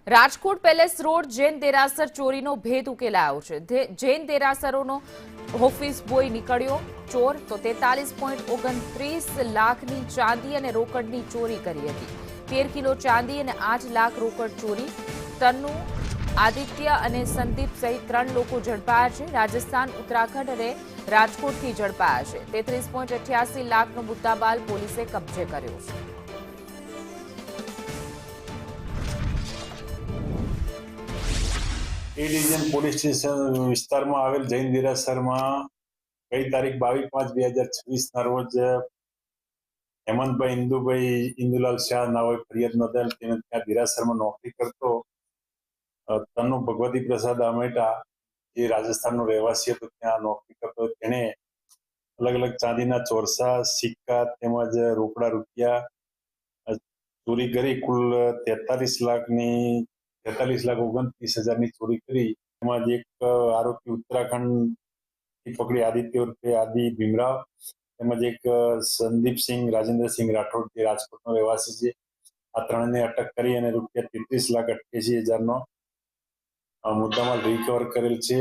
Rajkot palace road Jain દેરાસર ચોરીનો ભેદ ઉકેલાયો છે. જૈન દેરાસરોનો ઓફિસ બોય નીકળ્યો ચોર તો 43.29 લાખની ચાંદી અને રોકડની ચોરી કરી હતી. 13 કિલો ચાંદી અને 8 લાખ રોકડ ચોરી. તન્નુ, આદિત્ય અને સંદીપ સહિત 3 લોકો ઝડપાયા છે. રાજસ્થાન, ઉત્તરાખંડ અને રાજકોટથી ઝડપાયા છે. 33.88 લાખનો મુદ્દામાલ પોલીસે કબજે કર્યો છે. એ ડિવિઝન પોલીસ સ્ટેશન વિસ્તારમાં આવેલ જૈન દેરાસરમાં ગઈ તારીખ 22/5/2026 રોજ હેમંતભાઈ ઇન્દુલાલ શાહ નાઓએ ફરિયાદ નોંધાયેલ. તેને ત્યાં દેરાસરમાં નોકરી કરતો તન્નુ ભગવતી પ્રસાદ અમેટા, જે રાજસ્થાનનો રહેવાસી હતો, ત્યાં નોકરી કરતો. તેણે અલગ અલગ ચાંદીના ચોરસા, સિક્કા તેમજ રોકડા રૂપિયા ચોરી કરી કુલ 43,29,000ની ચોરી કરી. એમાં એક આરોપી ઉત્તરાખંડથી પકડી આદિત્ય ઉર્ફે આદિ ભીમરાવ, તેમજ એક સંદીપસિંહ રાજેન્દ્રસિંહ રાઠોડ, જે રાજકોટનો રહેવાસી છે. આ ત્રણને અટક કરી અને રૂપિયા 33,88,000નો મુદ્દામાલ રિકવર કરેલ છે.